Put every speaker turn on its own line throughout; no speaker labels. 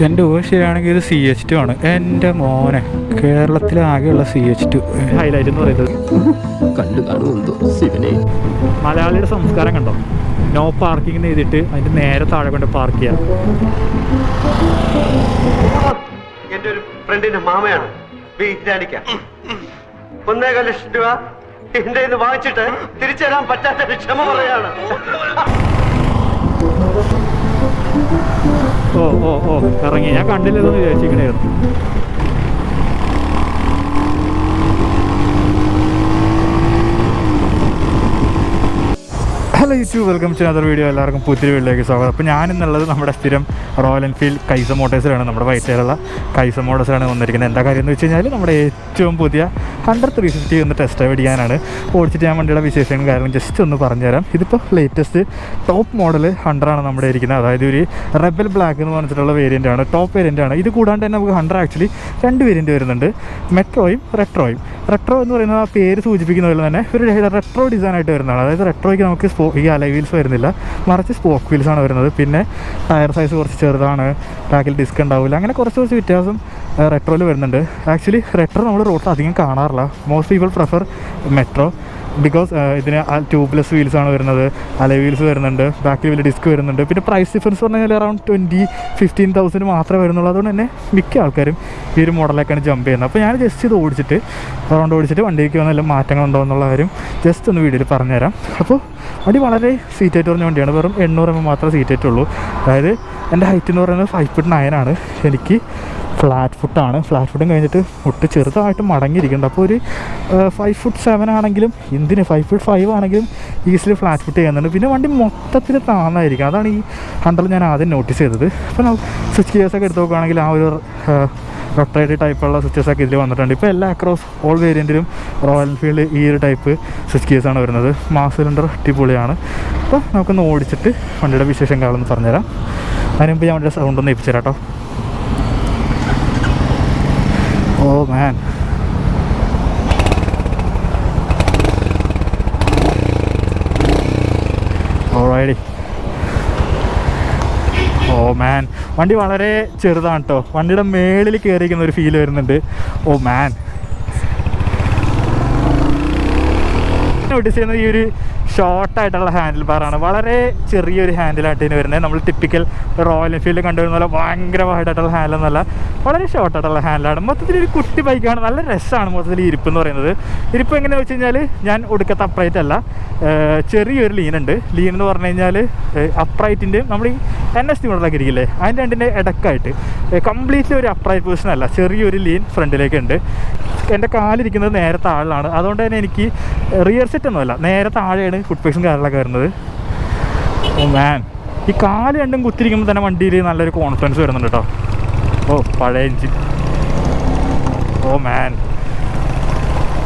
എൻ്റെ ഊഹം ശരിയാണെങ്കിൽ ഇത് CH2 ആണ്. എൻ്റെ മോനെ, കേരളത്തിലെ ആകെയുള്ള CH2 ഹൈലൈറ്റ് എന്ന് പറയുന്നത്.
കണ്ടു കാണുമെന്തോ ശിവനെ.
മലയാളിയുടെ സംസ്കാരം കണ്ടോ? നോ പാർക്കിംഗ് ചെയ്തിട്ട് അതിൻ്റെ നേരെ താഴെ കൊണ്ട് പാർക്ക് ചെയ്യാം.
എൻ്റെ ഒരു ഫ്രണ്ടിന്റെ മാമയാണ് വീരാണിക്ക. 1.5 ലക്ഷം രൂപ എന്റെ കയ്യിൽ നിന്ന് വാങ്ങിച്ചിട്ട് തിരിച്ചു തരാൻ പറ്റാത്ത ക്ഷമ പറയാണ്.
ഓ ഓ ഓ ഇറങ്ങി. ഞാൻ കണ്ടില്ലെന്ന് വിചാരിച്ചിരിക്കണായിരുന്നു. Hello YouTube, welcome to another video. എല്ലാവർക്കും പുതിയ വീഡിയോയിലേക്ക് സ്വാഗതം. അപ്പോൾ ഞാനെന്നുള്ളത് നമ്മുടെ സ്ഥിരം റോയൽ എൻഫീൽഡ് കൈസ മോട്ടേഴ്സിലാണ്, നമ്മുടെ വൈറ്റേലുള്ള കൈസ മോട്ടേഴ്സിലാണ് വന്നിരിക്കുന്നത്. എന്താ കാര്യം എന്ന് വെച്ച് കഴിഞ്ഞാൽ നമ്മുടെ ഏറ്റവും പുതിയ 100-350 ഒന്ന് ടെസ്റ്റ് ഡ്രൈവ് ചെയ്യാനാണ്. ഓടിച്ചിട്ട് ഞാൻ വണ്ടിയുടെ വിശേഷങ്ങളും കാര്യങ്ങളും ജസ്റ്റ് ഒന്ന് പറഞ്ഞുതരാം. ഇതിപ്പോൾ ലേറ്റസ്റ്റ് ടോപ്പ് മോഡൽ 100 ആണ് നമ്മുടെ ഇരിക്കുന്നത്. അതായത് ഒരു റെബൽ ബ്ലാക്ക് എന്ന് പറഞ്ഞിട്ടുള്ള വേരിയൻ്റ് ആണ്, ടോപ്പ് വേരിയൻ്റ് ആണ്. ഇത് കൂടാണ്ട് തന്നെ നമുക്ക് 100 ആക്ച്വലി 2 വേരിയൻറ്റ് വരുന്നുണ്ട്, മെട്രോയും റെട്രോയും. റെട്രോ എന്ന് പറയുന്നത് ആ പേര് സൂചിപ്പിക്കുന്ന പോലെ തന്നെ ഒരു റെട്രോ ഡിസൈൻ ആയിട്ട് വരുന്നതാണ്. അതായത് റെട്രോയ്ക്ക് നമുക്ക് ഈ അലൈ വീൽസ് വരുന്നില്ല, മറിച്ച് സ്പോക്ക് വീൽസ് ആണ് വരുന്നത്. പിന്നെ ടയർ സൈസ് കുറച്ച് ചെറുതാണ്, ബാക്കിൽ ഡിസ്ക് ഉണ്ടാവില്ല, അങ്ങനെ കുറച്ച് വ്യത്യാസം റെട്രോയിൽ വരുന്നുണ്ട്. ആക്ച്വലി റെട്രോ നമ്മൾ റോഡിൽ അധികം കാണാറില്ല. Most people prefer metro because ഇതിന് ട്യൂബ്ലെസ് വീൽസ് ആണ് വരുന്നത്, അലൈ വീൽസ് വരുന്നുണ്ട്, ബാക്കിൽ വലിയ ഡിസ്ക് വരുന്നുണ്ട്. പിന്നെ പ്രൈസ് ഡിഫറൻസ് പറഞ്ഞു കഴിഞ്ഞാൽ അറൗണ്ട് 20-15,000 മാത്രമേ വരുന്നുള്ളൂ. അതുകൊണ്ട് തന്നെ മിക്ക ആൾക്കാരും ഈ ഒരു മോഡലേക്കാണ് ജമ്പ് ചെയ്യുന്നത്. അപ്പോൾ ഞാൻ ജസ്റ്റ് ഇത് ഓടിച്ചിട്ട് വണ്ടിക്ക് വന്നെല്ലാം മാറ്റങ്ങളുണ്ടോ എന്നുള്ള കാര്യം ജസ്റ്റ് ഒന്ന് വീഡിയോയിൽ പറഞ്ഞുതരാം. അപ്പോൾ വണ്ടി വളരെ സീറ്റേറ്റ് പറഞ്ഞ വണ്ടിയാണ്. വെറും 800 mm മാത്രമേ സീറ്റേറ്റ് ഉള്ളൂ. അതായത് എൻ്റെ ഹൈറ്റ് എന്ന് പറയുന്നത് 5'9" ആണ്. എനിക്ക് ഫ്ലാറ്റ് ഫുട്ടാണ്. ഫ്ലാറ്റ് ഫുട്ടും കഴിഞ്ഞിട്ട് ഫുട്ട് ചെറുതായിട്ട് മടങ്ങിയിരിക്കുന്നുണ്ട്. അപ്പോൾ ഒരു 5'7" ആണെങ്കിലും എന്തിന് 5'5" ആണെങ്കിലും ഈസിലി ഫ്ലാറ്റ് ഫുട്ട് ചെയ്യുന്നുണ്ട്. പിന്നെ വണ്ടി മൊത്തത്തിൽ താന്നായിരിക്കും. അതാണ് ഈ 100 ഞാൻ ആദ്യം നോട്ടീസ് ചെയ്തത്. അപ്പോൾ സ്വിച്ച് ഗിയേഴ്സൊക്കെ എടുത്ത് നോക്കുകയാണെങ്കിൽ ആ ഒരു റൊട്ടേറ്റ് ടൈപ്പുള്ള സ്വിച്ചസൊക്കെ ഇതിൽ വന്നിട്ടുണ്ട്. ഇപ്പോൾ എല്ലാ അക്രോസ് ഓൾ വേരിയൻറ്റിലും റോയൽ എൻഫീൽഡ് ഈ ഒരു ടൈപ്പ് സ്വിച്ച് ഗിയേഴ്സാണ് വരുന്നത്. മാസ് സിലിണ്ടർ അടിപൊളിയാണ്. അപ്പോൾ നമുക്കൊന്ന് ഓടിച്ചിട്ട് വണ്ടിയുടെ വിശേഷം കാണുമെന്ന് പറഞ്ഞുതരാം. അതിനുമുമ്പ് ഞാൻ വണ്ടിയുടെ സൗണ്ട് ഒന്ന് ഏൽപ്പിച്ചു തരാം കേട്ടോ. ഓ മാൻ, ഓൾറൈഡി. ഓ മാൻ, വണ്ടി വളരെ ചെറുതാണ് കേട്ടോ. വണ്ടിയുടെ മേളിൽ കയറിയിരിക്കുന്ന ഒരു ഫീൽ വരുന്നുണ്ട്. ഓ മാൻ, നോട്ടീസ് ചെയ്യുന്നത് ഈ ഒരു ഷോർട്ടായിട്ടുള്ള ഹാൻഡിൽ ബാറാണ്. വളരെ ചെറിയൊരു ഹാൻഡിലായിട്ട് ഇതിന് വരുന്നത്. നമ്മൾ ടിപ്പിക്കൽ റോയൽ എൻഫീൽഡ് കണ്ടുവരുന്ന പോലെ ഭയങ്കരമായിട്ടുള്ള ഹാൻഡിലൊന്നുമല്ല, വളരെ ഷോർട്ടായിട്ടുള്ള ഹാൻഡിലാണ്. മൊത്തത്തിൽ ഒരു കുട്ടി ബൈക്കാണ്. നല്ല രസമാണ് മൊത്തത്തിൽ ഈ ഇരിപ്പ് എന്ന് പറയുന്നത്. ഇരിപ്പ് എങ്ങനെയാണെന്ന് വെച്ച് കഴിഞ്ഞാൽ ഞാൻ ഒടുക്കത്തെ അപ്രൈറ്റ് അല്ല, ചെറിയൊരു ലീനുണ്ട്. ലീൻ എന്ന് പറഞ്ഞു കഴിഞ്ഞാൽ അപ്രൈറ്റിൻ്റെയും നമ്മൾ ഈ NS മോഡലൊക്കെ ഇരിക്കില്ലേ അതിൻ്റെ രണ്ടിൻ്റെ ഇടക്കായിട്ട് കംപ്ലീറ്റ്ലി ഒരു അപ്രൈറ്റ് പൊസിഷൻ അല്ല, ചെറിയൊരു ലീൻ ഫ്രണ്ടിലേക്കുണ്ട്. എൻ്റെ കാലിരിക്കുന്നത് നേരെ താഴെയാണ്. അതുകൊണ്ട് തന്നെ എനിക്ക് റിയർ സെറ്റ് ഒന്നുമല്ല, നേരെ താഴെയാണ് ഫുഡ് പേസും കാര്യങ്ങളൊക്കെ വരുന്നത്. ഓ മാൻ, ഈ കാല് രണ്ടും കുത്തിരിക്കുമ്പോൾ തന്നെ വണ്ടിയിൽ നല്ലൊരു കോൺഫിഡൻസ് വരുന്നുണ്ട് കേട്ടോ. ഓ പഴയ എഞ്ചിൻ. ഓ മാൻ,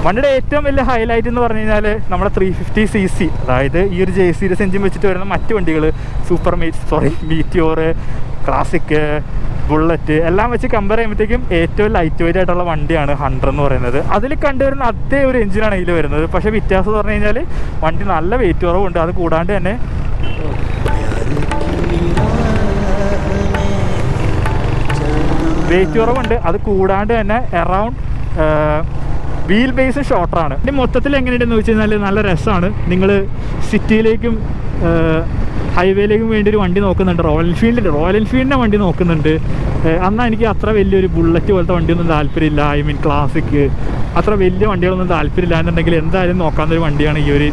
വണ്ടിയുടെ ഏറ്റവും വലിയ ഹൈലൈറ്റ് എന്ന് പറഞ്ഞു കഴിഞ്ഞാൽ നമ്മുടെ 350cc, അതായത് ഈ ഒരു J സീരീസ് എഞ്ചിൻ വെച്ചിട്ട് വരുന്ന മറ്റ് വണ്ടികൾ മീറ്റിയോർ, ക്ലാസിക്, ബുള്ളറ്റ് എല്ലാം വെച്ച് കമ്പയർ ചെയ്യുമ്പോഴത്തേക്കും ഏറ്റവും ലൈറ്റ് വെയിറ്റ് ആയിട്ടുള്ള വണ്ടിയാണ് 100 എന്ന് പറയുന്നത്. അതിൽ കണ്ടുവരുന്ന അതേ ഒരു എഞ്ചിനാണ് ഇതിൽ വരുന്നത്. പക്ഷേ വ്യത്യാസം എന്ന് പറഞ്ഞു കഴിഞ്ഞാൽ വണ്ടി നല്ല വെയിറ്റ് കുറവുണ്ട്. അത് കൂടാണ്ട് തന്നെ അറൗണ്ട് വീൽ ബേസ് ഷോർട്ടറാണ്. ഇനി മൊത്തത്തിൽ എങ്ങനെയുണ്ടെന്ന് വെച്ച് കഴിഞ്ഞാൽ നല്ല രസമാണ്. നിങ്ങൾ സിറ്റിയിലേക്കും ഹൈവേയിലേക്കും വേണ്ടി ഒരു വണ്ടി നോക്കുന്നുണ്ട്, റോയൽ എൻഫീൽഡിൻ്റെ വണ്ടി നോക്കുന്നുണ്ട്. എന്നാൽ എനിക്ക് അത്ര വലിയൊരു ബുള്ളറ്റ് പോലത്തെ വണ്ടിയൊന്നും താല്പര്യമില്ല. ഐ മീൻ ക്ലാസിക്, അത്ര വലിയ വണ്ടികളൊന്നും താല്പര്യമില്ല എന്നുണ്ടെങ്കിൽ എന്തായാലും നോക്കാവുന്നൊരു വണ്ടിയാണ് ഈ ഒരു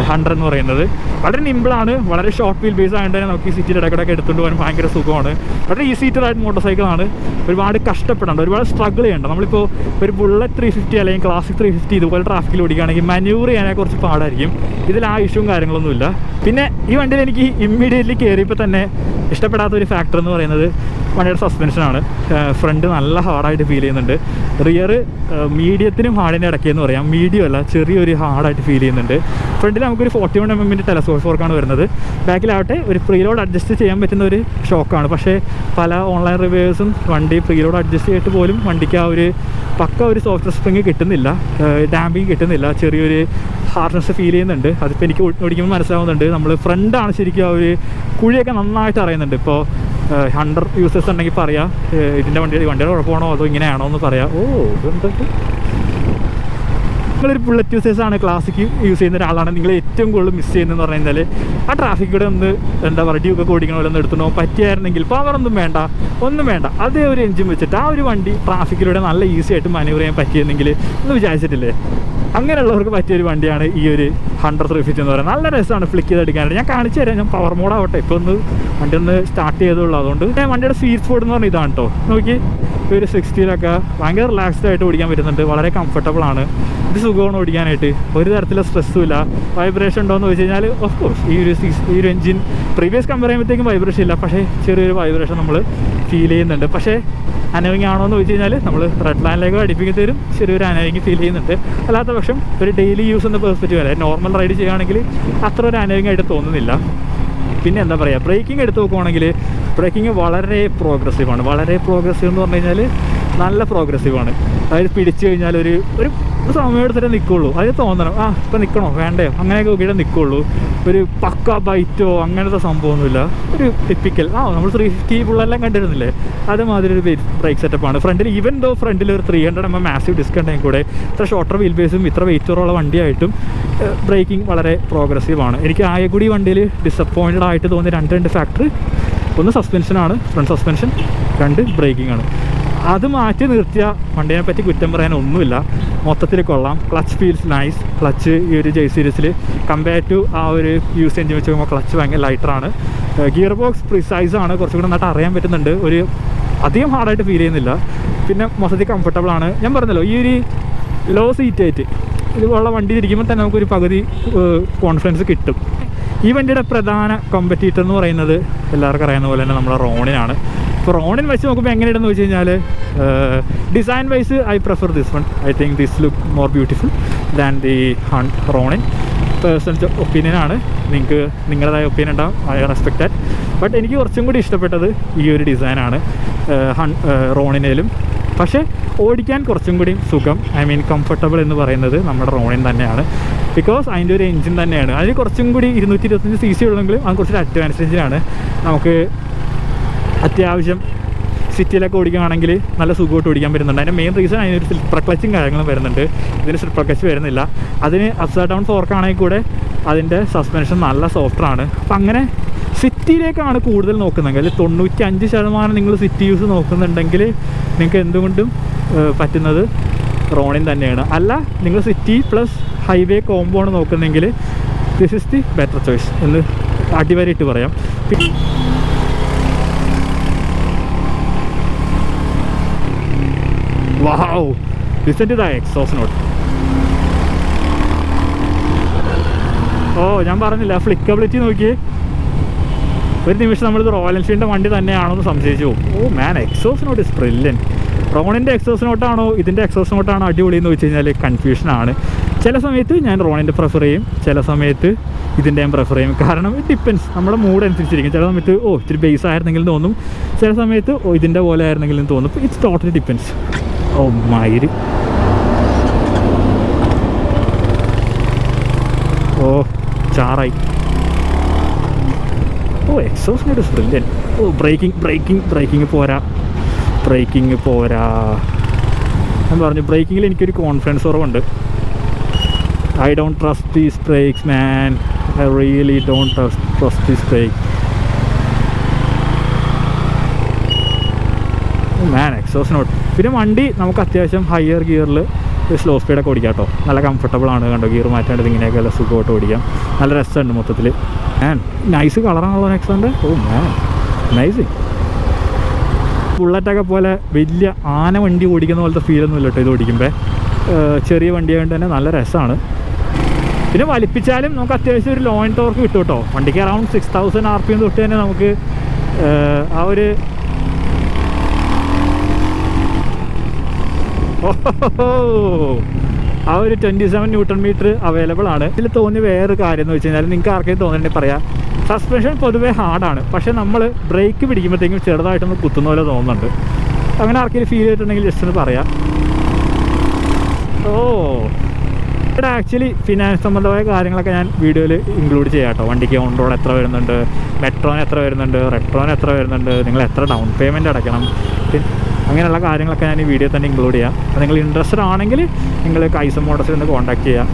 100 എന്ന് പറയുന്നത്. വളരെ നിമ്പിളാണ്, വളരെ ഷോർട്ട് വീൽ ബേസ് ആയതുകൊണ്ട് തന്നെ നമുക്ക് ഈ സിറ്റിയുടെ ഇടയ്ക്കിടയ്ക്ക് എടുത്തുകൊണ്ട് പോകാൻ ഭയങ്കര സുഖമാണ്. വളരെ ഈസി ടു റൈഡ് മോട്ടോർ സൈക്കിളാണ്. ഒരുപാട് കഷ്ടപ്പെടേണ്ട, ഒരുപാട് സ്ട്രഗിൾ ചെയ്യേണ്ട. നമ്മളിപ്പോൾ ഒരു ബുള്ളറ്റ് 350 അല്ലെങ്കിൽ ക്ലാസിക് 350 ഇതുപോലെ ട്രാഫിക്കിൽ ഓടിക്കുകയാണെങ്കിൽ മാന്യൂവർ ചെയ്യാനേ കുറച്ച് പാടായിരിക്കും. ഇതിൽ ആ ഇഷ്യൂവും കാര്യങ്ങളൊന്നുമില്ല. പിന്നെ ഈ വണ്ടിയിൽ എനിക്ക് ഇമ്മീഡിയറ്റ്ലി കയറിയപ്പോൾ തന്നെ ഇഷ്ടപ്പെടാത്തൊരു ഫാക്ടർ എന്ന് പറയുന്നത് വണ്ടിയുടെ സസ്പെൻഷനാണ്. ഫ്രണ്ട് നല്ല ഹാർഡായിട്ട് ഫീൽ ചെയ്യുന്നുണ്ട്. റിയർ മീഡിയത്തിനും ഹാർഡിൻ്റെ ഇടയ്ക്കെന്ന് പറയാം, മീഡിയം അല്ല, ചെറിയൊരു ഹാർഡായിട്ട് ഫീൽ ചെയ്യുന്നുണ്ട്. ഫ്രണ്ടിൽ നമുക്കൊരു 41 mm ടെലസ്കോപ്പ് ഫോർക്കാണ് വരുന്നത്. ബാക്കിലാവട്ടെ ഒരു പ്രീലോഡ് അഡ്ജസ്റ്റ് ചെയ്യാൻ പറ്റുന്ന ഒരു ഷോക്കാണ്. പക്ഷേ പല ഓൺലൈൻ റിവ്യൂവേഴ്സും വണ്ടി പ്രീലോഡ് അഡ്ജസ്റ്റ് ചെയ്തിട്ട് പോലും വണ്ടിക്ക് ആ ഒരു പക്ക ഒരു സോഫ്റ്റ് സ്പ്രിങ് കിട്ടുന്നില്ല, ഡാമ്പിങ് കിട്ടുന്നില്ല, ചെറിയൊരു ഹാർഡ്നെസ് ഫീൽ ചെയ്യുന്നുണ്ട്. അതിപ്പോൾ എനിക്ക് ഓടിക്കുമ്പോൾ മനസ്സിലാവുന്നുണ്ട്. നമ്മൾ ഫ്രണ്ടാണ് ശരിക്കും ആ ഒരു കുഴിയൊക്കെ നന്നായിട്ട് അറിയുന്നുണ്ട്. ഇപ്പോൾ 100 യൂസേഴ്സ് ഉണ്ടെങ്കിൽ പറയാം ഇതിൻ്റെ വണ്ടിയുടെ കുഴപ്പമാണോ അതോ ഇങ്ങനെയാണോ എന്ന് പറയാം. ഓ എന്തൊക്കെ നിങ്ങളൊരു ബുള്ളറ്റ് യൂസേഴ്സാണ്, ക്ലാസിക് യൂസ് ചെയ്യുന്ന ഒരാളാണ്, നിങ്ങൾ ഏറ്റവും കൂടുതൽ മിസ് ചെയ്യുന്നതെന്ന് പറഞ്ഞു കഴിഞ്ഞാൽ ആ ട്രാഫിക് കൂടെ ഒന്ന് എന്താ പറയുക ഡ്യൂക്കൊക്കെ ഓടിക്കണ പോലെ ഒന്ന് എടുത്തുനോ പറ്റിയായിരുന്നെങ്കിൽ പവറൊന്നും വേണ്ട, ഒന്നും വേണ്ട, അതേ ഒരു എഞ്ചിൻ വെച്ചിട്ട് ആ ഒരു വണ്ടി ട്രാഫിക്കിലൂടെ നല്ല ഈസി ആയിട്ട് മാനേവർ ചെയ്യാൻ പറ്റിയെന്നെങ്കിൽ ഒന്ന് വിചാരിച്ചിട്ടില്ലേ? അങ്ങനെയുള്ളവർക്ക് പറ്റിയൊരു വണ്ടിയാണ് ഈ ഒരു 100 350 എന്ന് പറയുന്നത്. നല്ല രസമാണ് ഫ്ലിക്ക് ചെയ്തെടുക്കാനായിട്ട്. ഞാൻ കാണിച്ചു തരാം, ഞാൻ പവർ മോഡാവട്ടെ, ഇപ്പോൾ വണ്ടി ഒന്ന് സ്റ്റാർട്ട് ചെയ്തുള്ളൂ. അതുകൊണ്ട് വണ്ടിയുടെ സ്വീറ്റ് സ്പോട്ട് എന്ന് പറഞ്ഞാൽ ഇതാണ് കേട്ടോ. നോക്കി ഒരു 60-ലൊക്കെ ഭയങ്കര റിലാക്സ്ഡ് ആയിട്ട് ഓടിക്കാൻ പറ്റുന്നുണ്ട്, വളരെ കംഫർട്ടബിൾ ആണ്, ഇത് സുഖമാണ് ഓടിക്കാനായിട്ട്, ഒരു തരത്തിലുള്ള സ്ട്രെസ്സും ഇല്ല. വൈബ്രേഷൻ ഉണ്ടോ എന്ന് വെച്ച് കഴിഞ്ഞാൽ ഓഫ് കോഴ്സ് ഈ ഒരു എഞ്ചിൻ പ്രീവിയസ് കമ്പയർ ചെയ്യുമ്പോഴത്തേക്കും വൈബ്രേഷൻ ഇല്ല, പക്ഷേ ചെറിയൊരു വൈബ്രേഷൻ നമ്മൾ ഫീൽ ചെയ്യുന്നുണ്ട്. പക്ഷേ അനവിങ് ആണോ എന്ന് വെച്ച് കഴിഞ്ഞാൽ നമ്മൾ റെഡ് ലൈനിലേക്ക് അടുപ്പിക്കത്തേരും ചെറിയൊരു അനവിങ് ഫീൽ ചെയ്യുന്നുണ്ട്. അല്ലാത്ത പക്ഷം ഒരു ഡെയിലി യൂസ് എന്ന പെർസ്പെക്റ്റീവ് അല്ല, നോർമൽ റൈഡ് ചെയ്യുകയാണെങ്കിൽ അത്ര ഒരു അനവിങ് ആയിട്ട് തോന്നുന്നില്ല. പിന്നെ എന്താ പറയുക, ബ്രേക്കിംഗ് എടുത്ത് നോക്കുവാണെങ്കിൽ ബ്രേക്കിംഗ് വളരെ പ്രോഗ്രസീവാണ്. വളരെ പ്രോഗ്രസീവ് എന്ന് പറഞ്ഞു കഴിഞ്ഞാൽ നല്ല പ്രോഗ്രസീവാണ്. അതായത് പിടിച്ചു കഴിഞ്ഞാൽ ഒരു സമയം എടുത്തിട്ട് നിൽക്കുള്ളൂ. അതിന് തോന്നണം ഇപ്പം നിൽക്കണോ വേണ്ടയോ അങ്ങനെയൊക്കെ നോക്കിയിട്ട് നിൽക്കുള്ളൂ. ഒരു പക്ക ബൈറ്റോ അങ്ങനത്തെ സംഭവമൊന്നുമില്ല. ഒരു ടിപ്പിക്കൽ നമ്മൾ 350 പുള്ളെല്ലാം കണ്ടിരുന്നില്ലേ, അതുമാതിരി ഒരു ബ്രേക്ക് സെറ്റപ്പാണ്. ഫ്രണ്ടിൽ ഒരു 300 മാസീവ് ഡിസ്ക് ഉണ്ടെങ്കിൽ കൂടെ ഇത്ര ഷോർട്ടർ വീൽ ബേസും ഇത്ര വെയിറ്ററുള്ള വണ്ടിയായിട്ടും ബ്രേക്കിംഗ് വളരെ പ്രോഗ്രസീവാണ്. എനിക്ക് ആയകൂടി വണ്ടിയിൽ ഡിസപ്പോയിൻറ്റഡ് ആയിട്ട് തോന്നിയ രണ്ട് ഫാക്ടർ, ഒന്ന് സസ്പെൻഷനാണ്, ഫ്രണ്ട് സസ്പെൻഷൻ, 2 ബ്രേക്കിംഗ് ആണ്. അത് മാറ്റി നിർത്തിയ വണ്ടിയെ പറ്റി കുറ്റം പറയാനൊന്നുമില്ല, മൊത്തത്തിൽ കൊള്ളാം. Clutch feels nice. ക്ലച്ച് ഈ ഒരു ജെ സീരീസിൽ കമ്പയർ ടു ആ ഒരു യൂസ് എഞ്ചിൻ വെച്ച് നോക്കുമ്പോൾ ക്ലച്ച് ഭയങ്കര ലൈറ്ററാണ്. ഗിയർ ബോക്സ് പ്രിസൈസാണ്, കുറച്ചും കൂടെ നന്നായിട്ട് അറിയാൻ പറ്റുന്നുണ്ട്, ഒരു അധികം ഹാർഡായിട്ട് ഫീൽ ചെയ്യുന്നില്ല. പിന്നെ മൊത്തത്തിൽ കംഫർട്ടബിളാണ്. ഞാൻ പറഞ്ഞല്ലോ ഈ ഒരു ലോ സീറ്റായിട്ട് ഇതുപോലുള്ള വണ്ടി ഇരിക്കുമ്പോൾ തന്നെ നമുക്കൊരു പകുതി കോൺഫിഡൻസ് കിട്ടും. ഈ വണ്ടിയുടെ പ്രധാന കോമ്പറ്റീറ്റർ എന്ന് പറയുന്നത് എല്ലാവർക്കും അറിയാവുന്ന പോലെ തന്നെ നമ്മുടെ റോണിനാണ്. ഇപ്പോൾ റോണിൻ വെച്ച് നോക്കുമ്പോൾ എങ്ങനെയുണ്ടെന്ന് വെച്ച് കഴിഞ്ഞാൽ design wise I prefer this one. I think this look more beautiful than the Ronin. Personal ഒപ്പീനിയനാണ്, നിങ്ങൾക്ക് നിങ്ങളുടേതായ ഒപ്പീനിയൻ ഉണ്ടാവും, ഐ റെസ്പെക്ട് ദാറ്റ്. ബട്ട് എനിക്ക് കുറച്ചും കൂടി ഇഷ്ടപ്പെട്ടത് ഈ ഒരു ഡിസൈനാണ് റോണിനേലും. പക്ഷേ ഓടിക്കാൻ കുറച്ചും കൂടി സുഖം, ഐ മീൻ കംഫർട്ടബിൾ എന്ന് പറയുന്നത് നമ്മുടെ റോണിൻ തന്നെയാണ്. ബിക്കോസ് അതിൻ്റെ ഒരു എഞ്ചിൻ തന്നെയാണ്, അതിൽ കുറച്ചും കൂടി 225 cc ഉള്ളെങ്കിലും അത് കുറച്ചൊരു അഡ്വാൻസ്ഡ് എഞ്ചിനാണ്. നമുക്ക് അത്യാവശ്യം സിറ്റിയിലൊക്കെ ഓടിക്കുകയാണെങ്കിൽ നല്ല സുഖമായിട്ട് ഓടിക്കാൻ പറ്റുന്നുണ്ട്. അതിൻ്റെ മെയിൻ റീസൺ അതിനൊരു സ്ലിപ്പർ ക്ലച്ചും കാര്യങ്ങളും വരുന്നുണ്ട്. ഇതിന് സ്ലിപ്പർ ക്ലച്ച് വരുന്നില്ല. അതിന് അപ്സൈഡ് ഡൗൺ ഫോർക്കാണെങ്കിൽ കൂടെ അതിൻ്റെ സസ്പെൻഷൻ നല്ല സോഫ്റ്റാണ്. അപ്പം അങ്ങനെ സിറ്റിയിലേക്കാണ് കൂടുതൽ നോക്കുന്നതെങ്കിൽ 95% നിങ്ങൾ സിറ്റി യൂസ് നോക്കുന്നുണ്ടെങ്കിൽ നിങ്ങൾക്ക് എന്തുകൊണ്ടും പറ്റുന്നത് റോണിൻ തന്നെയാണ്. അല്ല നിങ്ങൾ സിറ്റി പ്ലസ് ഹൈവേ കോംബോ ആണ് നോക്കുന്നതെങ്കിൽ this is the better choice എന്ന് അടിവരായിട്ട് പറയാം. Wow, listen to the exhaust note. ഞാൻ പറഞ്ഞില്ല ഫ്ലിക്കബിലിറ്റി നോക്കിയേ. ഒരു നിമിഷം നമ്മളിത് റോയൽ എൻഫീൽഡിൻ്റെ വണ്ടി തന്നെയാണോ സംശയിച്ചു പോകും. Man, exhaust note is brilliant. റോണിൻ്റെ എക്സോസ് നോട്ടാണോ ഇതിൻ്റെ എക്സോസ് നോട്ടാണോ അടിപൊളി എന്ന് വെച്ച് കഴിഞ്ഞാൽ കൺഫ്യൂഷനാണ്. ചില സമയത്ത് ഞാൻ റോണിൻ്റെ പ്രിഫർ ചെയ്യും, ചില സമയത്ത് ഇതിൻ്റെ ഞാൻ പ്രിഫർ ചെയ്യും. കാരണം ഇറ്റ് ഡിപ്പെൻസ്, നമ്മുടെ മൂഡ് അനുസരിച്ചിരിക്കും. ചില സമയത്ത് ഇത്തിരി ബേസ് ആയിരുന്നെങ്കിലും തോന്നും, ചില സമയത്ത് ഇതിൻ്റെ പോലെ ആയിരുന്നെങ്കിലും തോന്നും. ഇപ്പോൾ ഇറ്റ്സ് ടോട്ടലി ഡിപ്പെൻസ്. മയിര് ചാറായി. Exhaust note is brilliant. Braking പോരാ. ഞാൻ പറഞ്ഞു ബ്രേക്കിങ്ങിൽ എനിക്കൊരു കോൺഫിഡൻസ് കുറവുണ്ട്. I don't trust these brakes man, I really don't trust these brake man. Exhaust note. പിന്നെ വണ്ടി നമുക്ക് അത്യാവശ്യം ഹയർ ഗിയറിൽ സ്ലോ സ്പീഡൊക്കെ ഓടിക്കാം കേട്ടോ. നല്ല കംഫർട്ടബിൾ ആണ്. കണ്ടോ, ഗിയർ മാറ്റാണ്ട് ഇങ്ങനെയൊക്കെ നല്ല സുഖമായിട്ട് ഓടിക്കാം. നല്ല രസമുണ്ട് മൊത്തത്തിൽ. നൈസ് കളറാണല്ലോ നെക്സോൻ്റെ. മാൻ നൈസ്. ബുള്ളറ്റൊക്കെ പോലെ വലിയ ആന വണ്ടി ഓടിക്കുന്ന പോലത്തെ ഫീലൊന്നും ഇല്ല കേട്ടോ ഇത് ഓടിക്കുമ്പോൾ. ചെറിയ വണ്ടിയായതുകൊണ്ട് തന്നെ നല്ല രസമാണ്. പിന്നെ വലിപ്പിച്ചാലും നമുക്ക് അത്യാവശ്യം ഒരു ലോ ആൻഡ് ടോർക്ക് കിട്ടും കേട്ടോ. വണ്ടിക്ക് അറൗണ്ട് 6000 RPM തൊട്ട് തന്നെ നമുക്ക് ആ ഒരു ആ ഒരു 27 Nm അവൈലബിൾ ആണ്. ഇതിൽ തോന്നിയ വേറൊരു കാര്യം എന്ന് വെച്ച് കഴിഞ്ഞാൽ നിങ്ങൾക്ക് ആർക്കെങ്കിലും തോന്നുന്നുണ്ടെങ്കിൽ പറയാം, സസ്പെൻഷൻ പൊതുവേ ഹാർഡാണ്, പക്ഷേ നമ്മൾ ബ്രേക്ക് പിടിക്കുമ്പോഴത്തേക്കും ചെറുതായിട്ടൊന്ന് കുത്തുന്ന പോലെ തോന്നുന്നുണ്ട്. അങ്ങനെ ആർക്കെങ്കിലും ഫീൽ ചെയ്തിട്ടുണ്ടെങ്കിൽ ജസ്റ്റ് ഒന്ന് പറയാം. ഇവിടെ ആക്ച്വലി ഫിനാൻസ് സംബന്ധമായ കാര്യങ്ങളൊക്കെ ഞാൻ വീഡിയോയിൽ ഇൻക്ലൂഡ് ചെയ്യാം കേട്ടോ. വണ്ടിക്ക് ഓൺ റോഡ് എത്ര വരുന്നുണ്ട്, മെട്രോന് എത്ര വരുന്നുണ്ട്, റെട്രോന് എത്ര വരുന്നുണ്ട്, നിങ്ങൾ എത്ര ഡൗൺ പേയ്മെൻറ്റ് അടയ്ക്കണം, അങ്ങനെയുള്ള കാര്യങ്ങളൊക്കെ ഞാൻ ഈ വീഡിയോ തന്നെ ഇൻക്ലൂഡ് ചെയ്യാം. അപ്പോൾ നിങ്ങൾ ഇൻട്രസ്റ്റഡ് ആണെങ്കിൽ നിങ്ങൾ കൈസം മോട്ടോഴ്സിൽ നിന്ന് കോൺടാക്ട് ചെയ്യാം.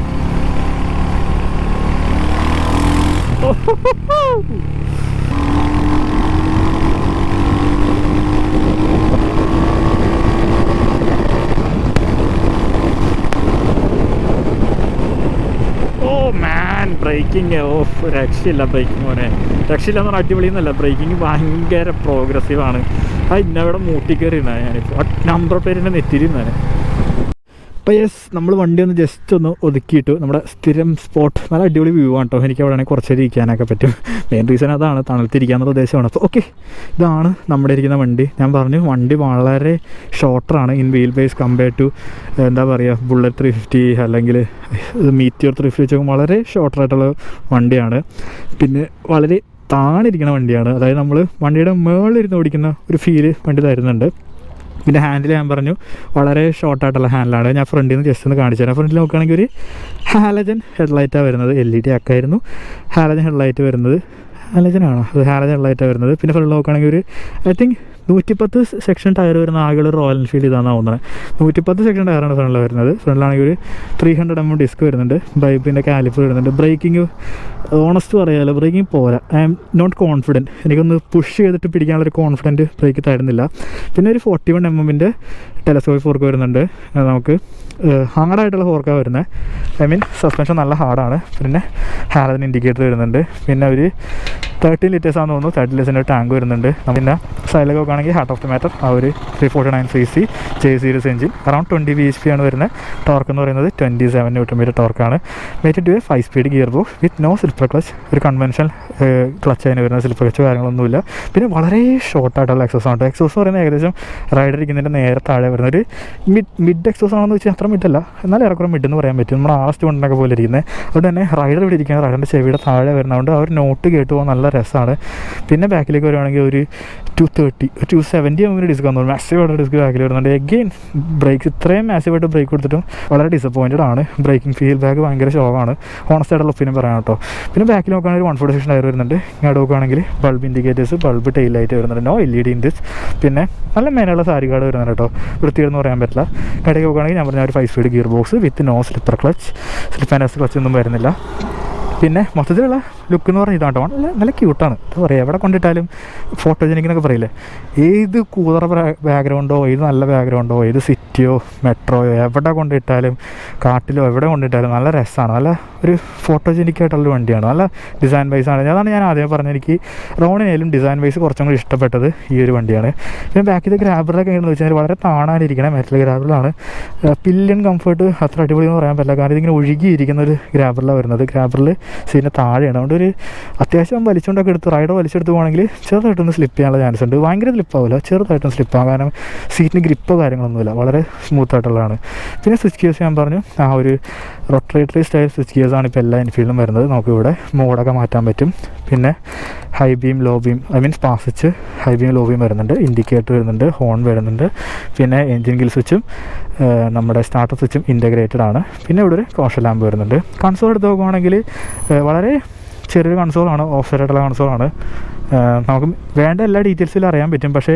ബ്രേക്കിങ് രക്ഷയില്ല. ബ്രേക്കിംഗ് മോനെ രക്ഷയില്ല എന്ന് പറഞ്ഞാൽ അടിപൊളി എന്നല്ല, ബ്രേക്കിംഗ് ഭയങ്കര പ്രോഗ്രസീവാണ്. അത് ഇന്നവിടെ മൂട്ടിക്കയറിയിരുന്ന ഞാനിപ്പോൾ നമ്പർ പേരിൻ്റെ നെറ്റിയിരുന്നാണ്. അപ്പോൾ യെസ്, നമ്മൾ വണ്ടി ഒന്ന് ജസ്റ്റ് ഒന്ന് ഒതുക്കിയിട്ടു. നമ്മുടെ സ്ഥിരം സ്പോട്ട് നല്ല അടിപൊളി വ്യൂ ആണ് കേട്ടോ. എനിക്ക് അവിടെ കുറച്ച് നേരം ഇരിക്കാനൊക്കെ പറ്റും. മെയിൻ റീസൺ അതാണ്, തണുത്തിരിക്കാന്നുള്ള ഉദ്ദേശമാണ്. അപ്പോൾ ഓക്കെ, ഇതാണ് നമ്മുടെ ഇരിക്കുന്ന വണ്ടി. ഞാൻ പറഞ്ഞു വണ്ടി വളരെ ഷോർട്ടറാണ് in wheel base compare to എന്താ പറയുക ബുള്ളറ്റ് 350 അല്ലെങ്കിൽ മീറ്റിയർ 350 വെച്ചൊക്കെ വളരെ ഷോർട്ടറായിട്ടുള്ള വണ്ടിയാണ്. പിന്നെ വളരെ താണിരിക്കുന്ന വണ്ടിയാണ്. അതായത് നമ്മൾ വണ്ടിയുടെ മുകളിലിരുന്ന് ഓടിക്കുന്ന ഒരു ഫീല് വണ്ടി തരുന്നുണ്ട്. പിന്നെ ഹാൻഡിൽ ഞാൻ പറഞ്ഞു വളരെ ഷോർട്ടായിട്ടുള്ള ഹാൻഡിലാണ്. ഞാൻ ഫ്രണ്ടിൽ നിന്ന് ജസ്റ്റ് ഒന്ന് കാണിച്ചു തരാം. ഫ്രണ്ടിൽ നോക്കുകയാണെങ്കിൽ ഒരു ഹാലജൻ ഹെഡ്ലൈറ്റാണ് വരുന്നത്. LED ആക്കായിരുന്നു ഹാലജൻ ഹെഡ്ലൈറ്റ് വരുന്നത്. ഹാലജനാണോ? അത് ഹാലജൻ ഹെഡ്ലൈറ്റാണ് വരുന്നത്. പിന്നെ ഫ്രണ്ടിൽ നോക്കുകയാണെങ്കിൽ ഒരു ഐ തിങ്ക് 110 സെക്ഷൻ ടയർ വരുന്ന ആകെ റോയൽ എൻഫീൽഡ് ഇതാണെന്ന് തോന്നുന്നത്. 110 സെക്ഷൻ ടയറാണ് ഫ്രണ്ടിൽ വരുന്നത്. ഫ്രണ്ടിലാണെങ്കിൽ ഒരു 300 mm ഡിസ്ക് വരുന്നുണ്ട്. ബൈപ്പിൻ്റെ കാലിപ്പർ വരുന്നുണ്ട്. ബ്രേക്കിംഗ് ഓണസ്റ്റ് പറയാമല്ലോ, ബ്രേക്കിംഗ് പോരാ. I am not confident. എനിക്കൊന്ന് പുഷ് ചെയ്തിട്ട് പിടിക്കാനുള്ളൊരു കോൺഫിഡൻറ്റ് ബ്രേക്ക് തരുന്നില്ല. പിന്നെ ഒരു 41 mm ടെലസ്കോപ്പിക് ഫോർക്ക് വരുന്നുണ്ട്. നമുക്ക് ഹാർഡായിട്ടുള്ള ഫോർക്കാണ് വരുന്നത്. ഐ മീൻ സസ്പെൻഷൻ നല്ല ഹാർഡാണ്. പിന്നെ ഹാലജൻ ഇൻഡിക്കേറ്റർ വരുന്നുണ്ട്. പിന്നെ ഒരു 13 ലിറ്റേഴ്സ് ആണെന്ന് തോന്നുന്നു. 13 ലിറ്റേഴ്സിൻ്റെ ടാങ്ക് വരുന്നുണ്ട്. പിന്നെ സൈലൊക്കെ നോക്കുകയാണെങ്കിൽ ഹാർട്ട് ഓഫ് ദ മാറ്റർ ആ ഒരു 349cc J series engine around 20 bhp ആണ് വരുന്നത്. ടോർക്ക് എന്ന് പറയുന്നത് 27 Nm ടോർക്കാണ്. Mated to 5 speed gear box with no slipper clutch. ഒരു കൺവെൻഷണൽ ക്ലച്ച് അതിന് വരുന്ന സ്ലിപ്പർ ക്ലച്ച് കാര്യങ്ങളൊന്നുമില്ല. പിന്നെ വളരെ ഷോർട്ടായിട്ടുള്ള എക്സോസ് ആണ്. എക്സോസ് എന്ന് പറയുന്നത് ഏകദേശം റൈഡർ ഇരിക്കുന്നതിൻ്റെ നേരെ താഴെ വരുന്ന ഒരു മിഡ് എക്സോസ് ആണെന്ന് വെച്ചാൽ അത്ര മിഡല്ല, എന്നാൽ ഏറെക്കുറെ മിഡ് എന്ന് പറയാൻ പറ്റും. നമ്മുടെ ആസ്റ്റ് കൊണ്ടൊക്കെ പോലെ ഇരിക്കുന്നത്. അതുകൊണ്ട് തന്നെ റൈഡർ ഇവിടെ ഇരിക്കുന്നത് റൈഡറിൻ്റെ ചെവിയുടെ താഴെ വരുന്നതുകൊണ്ട് ആ ഒരു നോട്ട് കേട്ട് പോകാൻ നല്ല രസമാണ്. പിന്നെ ബാക്കിലേക്ക് വരുവാണെങ്കിൽ ഒരു 270 mm ഡിസ്ക് വന്നു. മാസീവായിട്ട് ഡിസ്ക് ബാക്കിൽ വരുന്നുണ്ട്. എഗെയിൻ ബ്രേക്ക് ഇത്രയും മാസീവായിട്ട് ബ്രേക്ക് കൊടുത്തിട്ടും വളരെ ഡിസപ്പോയിൻറ്റഡ് ആണ്. ബ്രേക്കിംഗ് ഫീൽ ബാക്ക് ഭയങ്കര ഷോവാണ്. ഹോണസ്റ്റായിട്ടുള്ള ഒപ്പീനിയൻ പറയാം കേട്ടോ. പിന്നെ ബാക്കിൽ നോക്കുകയാണെങ്കിൽ 146 ടയർ വരുന്നുണ്ട്. ഇങ്ങോട്ട് നോക്കുകയാണെങ്കിൽ bulb indicators, bulb tail light വരുന്നുണ്ട്. No LED in this. പിന്നെ നല്ല മേനുള്ള സാരി കാർഡ് വരുന്നുണ്ട് കേട്ടോ. വൃത്തിയെന്ന് പറയാൻ പറ്റില്ല. ഇടയ്ക്ക് നോക്കുകയാണെങ്കിൽ ഞാൻ പറഞ്ഞ ഒരു 5 speed gear box with no slipper clutch. Slip and clutch ഒന്നും വരുന്നില്ല. പിന്നെ മൊത്തത്തിലുള്ള ലുക്ക് എന്ന് പറഞ്ഞാൽ ഇതാട്ടോ, നല്ല ക്യൂട്ടാണ്. എന്താ പറയുക, എവിടെ കൊണ്ടിട്ടാലും ഫോട്ടോജനിക് എന്നൊക്കെ പറയില്ലേ, ഏത് കൂതറ ബാക്ക്ഗ്രൗണ്ടോ ഏത് നല്ല ബാക്ക്ഗ്രൗണ്ടോ ഏത് സിറ്റിയോ മെട്രോയോ എവിടെ കൊണ്ടിട്ടാലും കാട്ടിലോ എവിടെ കൊണ്ടിട്ടാലും നല്ല രസമാണ്. നല്ല ഒരു ഫോട്ടോജനിക് ആയിട്ടുള്ളൊരു വണ്ടിയാണ്. നല്ല ഡിസൈൻ വൈസ് ആണ്. അതാണ് ഞാൻ ആദ്യം പറഞ്ഞത്, എനിക്ക് റോണിനായാലും ഡിസൈൻ വൈസ് കുറച്ചും കൂടി ഇഷ്ടപ്പെട്ടത് ഈ ഒരു വണ്ടിയാണ്. പിന്നെ ബാക്കിൽ ഗ്രാബറിലൊക്കെ എങ്ങനെയെന്ന് വെച്ചാൽ വളരെ താണാനിരിക്കണം. മെറ്റൽ ഗ്രാബറിലാണ്. പില്ലിയൻ കംഫർട്ട് അത്ര അടിപൊളി എന്ന് പറയാൻ പറ്റില്ല, കാരണം ഇതിങ്ങനെ ഒഴുകിയിരിക്കുന്ന ഒരു ഗ്രാബറിലാണ് വരുന്നത്. ഗ്രാബറിൽ സീറ്റിന് താഴെയാണ്. അതുകൊണ്ട് ഒരു അത്യാവശ്യം വലിച്ചുകൊണ്ടൊക്കെ എടുത്ത് റൈഡർ വലിച്ചെടുത്ത് പോകണമെങ്കിൽ ചെറുതായിട്ടൊന്ന് സ്ലിപ്പ് ചെയ്യാനുള്ള ചാൻസ് ഉണ്ട്. ഭയങ്കര സ്ലിപ്പാവില്ല, ചെറുതായിട്ടൊന്ന് സ്ലിപ്പാകും. കാരണം സീറ്റിന് ഗ്രിപ്പോ കാര്യങ്ങളൊന്നുമില്ല, വളരെ സ്മൂത്ത് ആയിട്ടുള്ളതാണ്. പിന്നെ സ്വിച്ച് ഗിയേഴ്സ് ഞാൻ പറഞ്ഞു, ആ ഒരു റൊട്ടേറ്ററി സ്റ്റൈൽ സ്വിച്ച് ഗിയേഴ്സാണ് ഇപ്പോൾ എല്ലാ എൻഫീൽഡിലും വരുന്നത്. നമുക്കിവിടെ മോഡൊക്കെ മാറ്റാൻ പറ്റും. പിന്നെ high beam low beam pass switch high beam low beam വരുന്നുണ്ട്. ഇൻഡിക്കേറ്റർ വരുന്നുണ്ട്, ഹോൺ വരുന്നുണ്ട്. പിന്നെ എൻജിൻ ഗിൽ സ്വിച്ചും നമ്മുടെ സ്റ്റാർട്ടർ സ്വിച്ചും ഇൻ്റഗ്രേറ്റഡ് ആണ്. പിന്നെ ഇവിടെ ഒരു കോഷൻ ലാമ്പ് വരുന്നുണ്ട്. കൺസോൾ എടുത്ത് നോക്കുവാണെങ്കിൽ വളരെ ചെറിയൊരു കൺസോളാണ്, ഓഫ് സൈഡായിട്ടുള്ള കൺസോളാണ്. നമുക്ക് വേണ്ട എല്ലാ ഡീറ്റെയിൽസിലും അറിയാൻ പറ്റും. പക്ഷേ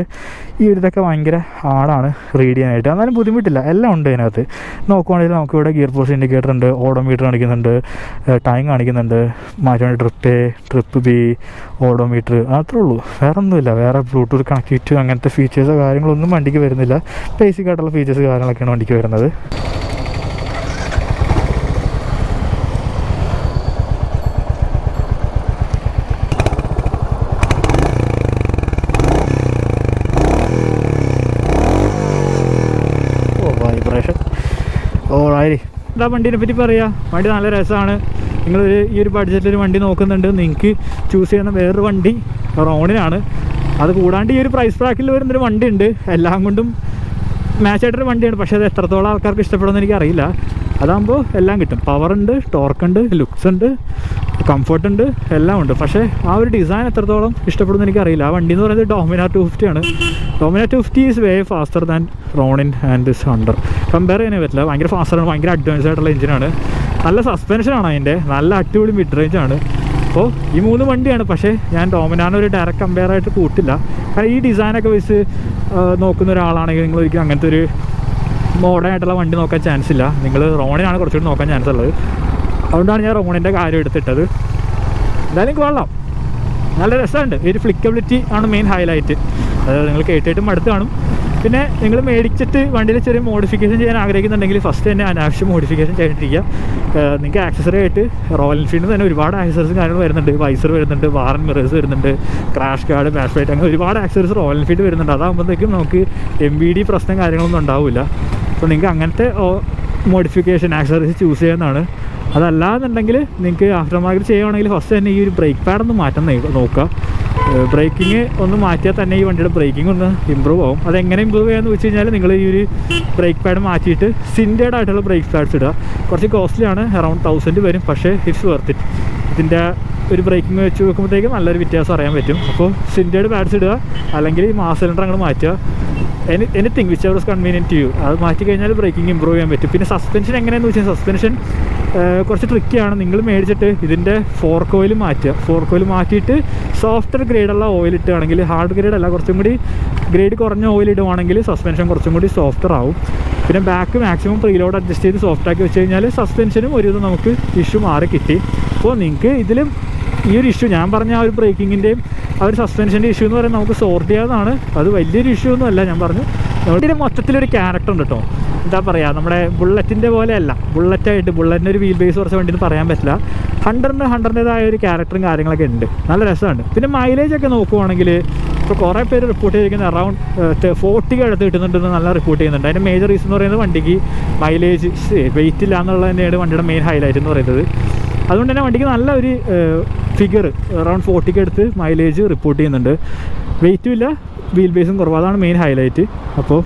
ഈ ഒരു ഇതൊക്കെ ഭയങ്കര ഹാർഡാണ് റീഡ് ചെയ്യാനായിട്ട്. എന്നാലും ബുദ്ധിമുട്ടില്ല, എല്ലാം ഉണ്ട് അതിനകത്ത്. നോക്കുവാണെങ്കിൽ നമുക്കിവിടെ ഗിയർ പോസ്റ്റ് ഇൻഡിക്കേറ്റർ ഉണ്ട്, ഓഡോമീറ്റർ കാണിക്കുന്നുണ്ട്, ടൈം കാണിക്കുന്നുണ്ട്, മാറ്റാൻ ട്രിപ്പ് ബി, ഓഡോമീറ്റർ, അത്രേ ഉള്ളൂ. വേറെ ഒന്നുമില്ല. വേറെ ബ്ലൂടൂത്ത് കണക്ടിവിറ്റി അങ്ങനത്തെ ഫീച്ചേഴ്സോ കാര്യങ്ങളൊന്നും വണ്ടിക്ക് വരുന്നില്ല. ബേസിക് ആയിട്ടുള്ള ഫീച്ചേഴ്സ് കാര്യങ്ങളൊക്കെയാണ് വണ്ടിക്ക് വരുന്നത്. എന്താ വണ്ടീനെ പറ്റി പറയാം, വണ്ടി നല്ല രസമാണ്. നിങ്ങൾ ഈ ഒരു ബഡ്ജറ്റിലൊരു വണ്ടി നോക്കുന്നുണ്ട്, നിങ്ങൾക്ക് ചൂസ് ചെയ്യുന്ന വേറൊരു വണ്ടി റോണിനാണ്. അത് കൂടാണ്ട് ഈ ഒരു പ്രൈസ് ബ്രാക്കിൽ വരുന്നൊരു വണ്ടി ഉണ്ട്, എല്ലാം കൊണ്ടും മാച്ചായിട്ടൊരു വണ്ടിയാണ്. പക്ഷേ അത് എത്രത്തോളം ആൾക്കാർക്ക് ഇഷ്ടപ്പെടുമെന്ന് എനിക്കറിയില്ല. അതാകുമ്പോൾ എല്ലാം കിട്ടും. പവറുണ്ട്, ടോർക്കുണ്ട്, ലുക്സ് ഉണ്ട്, കംഫർട്ടുണ്ട്, എല്ലാം ഉണ്ട്. പക്ഷേ ആ ഒരു ഡിസൈൻ എത്രത്തോളം ഇഷ്ടപ്പെടുമെന്ന് എനിക്കറിയില്ല. ആ വണ്ടി എന്ന് പറയുന്നത് ഡോമിനാർ 250 ആണ്. Dominar 250 is way faster than Ronin and this Hunter. Compare ചെയ്യാനേ പറ്റില്ല. ഭയങ്കര ഫാസ്റ്ററാണ്, ഭയങ്കര അഡ്വാൻസ് ആയിട്ടുള്ള എഞ്ചിനാണ്. നല്ല സസ്പെൻഷനാണ് അതിൻ്റെ, നല്ല അടിപൊളി മിഡ് റേഞ്ചാണ്. അപ്പോൾ ഈ 3 വണ്ടിയാണ്. പക്ഷേ ഞാൻ ഡോമിനാർ ഒരു ഡയറക്റ്റ് കമ്പയർ ആയിട്ട് കൂട്ടില്ല. കാരണം ഈ ഡിസൈനൊക്കെ വെച്ച് നോക്കുന്ന ഒരാളാണെങ്കിൽ നിങ്ങൾ ഒരിക്കലും അങ്ങനത്തെ ഒരു മോഡേൺ ആയിട്ടുള്ള വണ്ടി നോക്കാൻ ചാൻസ് ഇല്ല. നിങ്ങൾ റോണിനാണ് കുറച്ചുകൂടി നോക്കാൻ ചാൻസ് ഉള്ളത്. അതുകൊണ്ടാണ് ഞാൻ റോണിൻ്റെ കാര്യം എടുത്തിട്ടത്. എന്തായാലും കൊള്ളാം, നല്ല രസമുണ്ട്. ഈ ഒരു ഫ്ലിക്കബിലിറ്റി ആണ് മെയിൻ ഹൈലൈറ്റ്. അതായത് നിങ്ങൾ കേട്ടിട്ടും അടുത്ത് കാണും. പിന്നെ നിങ്ങൾ മേടിച്ചിട്ട് വണ്ടിയിൽ ചെറിയ മോഡിഫിക്കേഷൻ ചെയ്യാൻ ആഗ്രഹിക്കുന്നുണ്ടെങ്കിൽ ഫസ്റ്റ് തന്നെ അനാവശ്യം മോഡിഫിക്കേഷൻ ചെയ്തിട്ടിരിക്കുക. നിങ്ങൾക്ക് ആക്സസറി ആയിട്ട് റോയൽ എൻഫീൽഡിൽ തന്നെ ഒരുപാട് ആക്സസറീസ് കാര്യങ്ങൾ വരുന്നുണ്ട്. വൈസർ വരുന്നുണ്ട്, വാറൻ മിറേഴ്സ് വരുന്നുണ്ട്, ക്രാഷ് ഗാർഡ്, ബാഷ് ലൈറ്റ്, അങ്ങനെ ഒരുപാട് ആക്സസറീസ് റോയൽ എൻഫീൽഡ് വരുന്നുണ്ട്. അതാകുമ്പോഴത്തേക്കും നമുക്ക് MBD പ്രശ്നം കാര്യങ്ങളൊന്നും ഉണ്ടാവില്ല. അപ്പോൾ നിങ്ങൾക്ക് അങ്ങനത്തെ മോഡിഫിക്കേഷൻ ആക്സസറീസ് ചൂസ് ചെയ്യുന്നതാണ്. അതല്ലാന്നുണ്ടെങ്കിൽ നിങ്ങൾക്ക് ആഫ്റ്റർ മാർക്കറ്റ് ചെയ്യുകയാണെങ്കിൽ ഫസ്റ്റ് തന്നെ ഈ ഒരു ബ്രേക്ക് പാഡൊന്ന് മാറ്റാൻ നോക്കുക. ബ്രേക്കിങ് ഒന്ന് മാറ്റിയാൽ തന്നെ ഈ വണ്ടിയുടെ ബ്രേക്കിംഗ് ഒന്ന് ഇമ്പ്രൂവ് ആവും. അതെങ്ങനെ ഇമ്പ്രൂവ് ചെയ്യാമെന്ന് വെച്ച് കഴിഞ്ഞാൽ നിങ്ങൾ ഈ ഒരു ബ്രേക്ക് പാഡ് മാറ്റിയിട്ട് സിൻറ്റേഡ് ആയിട്ടുള്ള ബ്രേക്ക് പാഡ്സ് ഇടുക. കുറച്ച് കോസ്റ്റ്ലിയാണ്, അറൗണ്ട് 1000 വരും. പക്ഷേ ഇറ്റ്സ് വർത്ത് ഇറ്റ്. ഇതിൻ്റെ ഒരു ബ്രേക്കിംഗ് വെച്ച് നോക്കുമ്പോഴത്തേക്കും നല്ലൊരു വ്യത്യാസം അറിയാൻ പറ്റും. അപ്പോൾ സിൻറ്റേഡ് പാഡ്സ് ഇടുക, അല്ലെങ്കിൽ ഈ മാസ് സിലിണ്ടർ അങ്ങോട്ട് മാറ്റുക. Anything which ever is convenient to you. അത് മാറ്റി കഴിഞ്ഞാൽ ബ്രേക്കിംഗ് ഇമ്പ്രൂവ് ചെയ്യാൻ പറ്റും. പിന്നെ സസ്പെൻഷൻ എങ്ങനെയാണെന്ന് വെച്ചാൽ സസ്പെൻഷൻ കുറച്ച് ട്രിക്കിയാണ്. നിങ്ങൾ മേടിച്ചിട്ട് ഇതിൻ്റെ ഫോർക്ക് ഓയിൽ മാറ്റുക. ഫോർക്ക് ഓയിൽ മാറ്റിയിട്ട് സോഫ്റ്റ്വെയർ ഗ്രേഡുള്ള ഓയിൽ ഇട്ടുകയാണെങ്കിൽ, ഹാർഡ് ഗ്രേഡ് അല്ല, കുറച്ചും കൂടി ഗ്രേഡ് കുറഞ്ഞ ഓയിൽ ഇടുവാണെങ്കിൽ സസ്പെൻഷൻ കുറച്ചും കൂടി സോഫ്റ്റർ ആവും. പിന്നെ ബാക്ക് മാക്സിമം പ്രീലോഡ് അഡ്ജസ്റ്റ് ചെയ്ത് സോഫ്റ്റ് ആക്കി വെച്ച് കഴിഞ്ഞാൽ സസ്പെൻഷനും ഒരു ഇത് നമുക്ക് ഇഷ്യൂ മാറി കിട്ടി. അപ്പോൾ നിങ്ങൾക്ക് ഇതിലും ഈ ഒരു ഇഷ്യൂ ഞാൻ പറഞ്ഞ ആ ഒരു ബ്രേക്കിങ്ങിൻ്റെയും ആ ഒരു സസ്പെൻഷൻ്റെ ഇഷ്യൂ എന്ന് പറയുന്നത് നമുക്ക് സോർട്ട് ചെയ്യാവുന്നതാണ്. അത് വലിയൊരു ഇഷ്യൂ ഒന്നും അല്ല. ഞാൻ പറഞ്ഞു ഇതിന് മൊത്തത്തിലൊരു ക്യാരക്ടർ ഉണ്ട് കേട്ടോ. എന്താ പറയുക, നമ്മുടെ ബുള്ളറ്റിൻ്റെ പോലെയല്ല. ബുള്ളറ്റിൻ്റെ ഒരു വീൽ ബേസ് കുറച്ച് വണ്ടി എന്ന് പറയാൻ പറ്റില്ല. ഹണ്ടറിൻ്റെതായ ഒരു ക്യാരക്ടറും കാര്യങ്ങളൊക്കെ ഉണ്ട്. നല്ല രസമുണ്ട്. പിന്നെ മൈലേജൊക്കെ നോക്കുവാണെങ്കിൽ ഇപ്പോൾ കുറേ പേര് റിപ്പോർട്ട് ചെയ്തിരിക്കുന്നത് അറൗണ്ട് 40 അടുത്ത് കിട്ടുന്നുണ്ടെന്ന് നല്ല റിപ്പോർട്ട് ചെയ്യുന്നുണ്ട്. അതിൻ്റെ മേജർ റീസൺ എന്ന് പറയുന്നത് വണ്ടിക്ക് മൈലേജ് വെയിറ്റ് ഇല്ല എന്നുള്ളത് തന്നെയാണ് വണ്ടിയുടെ മെയിൻ ഹൈലൈറ്റ് എന്ന് പറയുന്നത്. അതുകൊണ്ട് തന്നെ വണ്ടിക്ക് നല്ല ഒരു ഫിഗർ അറൗണ്ട് 40 അടുത്ത് മൈലേജ് റിപ്പോർട്ട് ചെയ്യുന്നുണ്ട്. വെയിറ്റും ഇല്ല, വീൽ ബേസും കുറവ്. അതാണ് മെയിൻ ഹൈലൈറ്റ്. അപ്പോൾ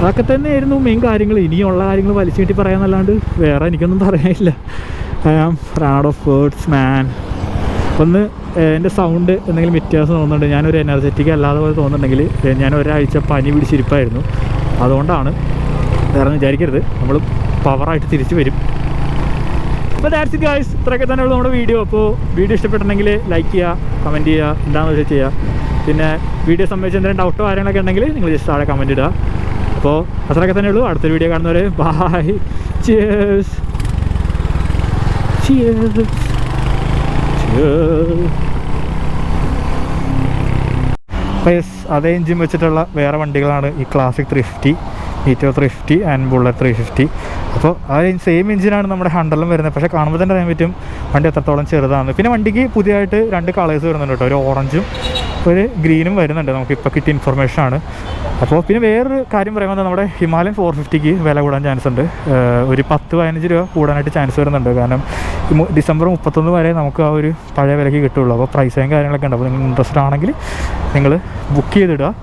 അതൊക്കെ തന്നെയായിരുന്നു മെയിൻ കാര്യങ്ങൾ. ഇനിയുള്ള കാര്യങ്ങൾ വലിച്ചു കിട്ടി പറയാമെന്നല്ലാണ്ട് വേറെ എനിക്കൊന്നും പറയാനില്ല. ഐ ആം പ്രാഡ് ഓഫ് വേർഡ്സ് മാൻ. ഒന്ന് എൻ്റെ സൗണ്ട് എന്തെങ്കിലും വ്യത്യാസം തോന്നുന്നുണ്ട്. ഞാനൊരു എനർജറ്റിക് അല്ലാതെ പോലെ തോന്നുന്നുണ്ടെങ്കിൽ ഞാൻ ഒരാഴ്ച പനി പിടിച്ചിരിപ്പായിരുന്നു. അതുകൊണ്ടാണ്, വേറെ വിചാരിക്കരുത്. നമ്മൾ പവറായിട്ട് തിരിച്ചു വരും. അപ്പോൾ ദാറ്റ്സ് ഇറ്റ് ഗൈസ്. ഇത്രയൊക്കെ തന്നെ ഉള്ളൂ നമ്മുടെ വീഡിയോ. അപ്പോൾ വീഡിയോ ഇഷ്ടപ്പെട്ടിട്ടുണ്ടെങ്കിൽ ലൈക്ക് ചെയ്യുക, കമൻറ്റ് ചെയ്യുക, എന്താണെന്ന് വെച്ചാൽ ചെയ്യുക. പിന്നെ വീഡിയോ സംബന്ധിച്ച് എന്തെങ്കിലും ഡൗട്ടോ കാര്യങ്ങളൊക്കെ ഉണ്ടെങ്കിൽ നിങ്ങൾ ജസ്റ്റ് താഴെ കമൻറ്റ് ഇടുക. അപ്പോൾ അത്രയൊക്കെ തന്നെ ഉള്ളൂ. അടുത്തൊരു വീഡിയോ കാണുന്നവരെ ബൈ. ചിയേഴ്സ്. ചിയേഴ്സ്. അപ്പോൾ അതേ എഞ്ചിൻ വെച്ചിട്ടുള്ള വേറെ വണ്ടികളാണ് ഈ ക്ലാസിക് 350, മീറ്റോ 350 ആൻഡ് ബുള്ളറ്റ് 350. അപ്പോൾ ആ സെയിം എഞ്ചിനാണ് നമ്മുടെ ഹണ്ടറിലും വരുന്നത്. പക്ഷേ കാണുമ്പോൾ തന്നെ അറിയാൻ പറ്റും വണ്ടി എത്രത്തോളം ചെറുതാണ്. പിന്നെ വണ്ടിക്ക് പുതിയതായിട്ട് 2 കളേഴ്സ് വരുന്നുണ്ട് കേട്ടോ. ഒരു ഓറഞ്ചും ഒരു ഗ്രീനും വരുന്നുണ്ട്. നമുക്കിപ്പോൾ കിട്ടിയ ഇൻഫർമേഷനാണ്. അപ്പോൾ പിന്നെ വേറൊരു കാര്യം പറയുമ്പോൾ നമ്മുടെ ഹിമാലയൻ 450ക്ക് വില കൂടാൻ ചാൻസ് ഉണ്ട്. ഒരു 10-15 രൂപ കൂടാനായിട്ട് ചാൻസ് വരുന്നുണ്ട്. കാരണം ഡിസംബർ 31 വരെ നമുക്ക് ആ ഒരു പഴയ വിലയ്ക്ക് കിട്ടുള്ളൂ. അപ്പോൾ പ്രൈസും കാര്യങ്ങളൊക്കെ ഉണ്ട്. അപ്പോൾ നിങ്ങൾ ഇൻട്രസ്റ്റഡ് ആണെങ്കിൽ നിങ്ങൾ ബുക്ക് ചെയ്തിടുക.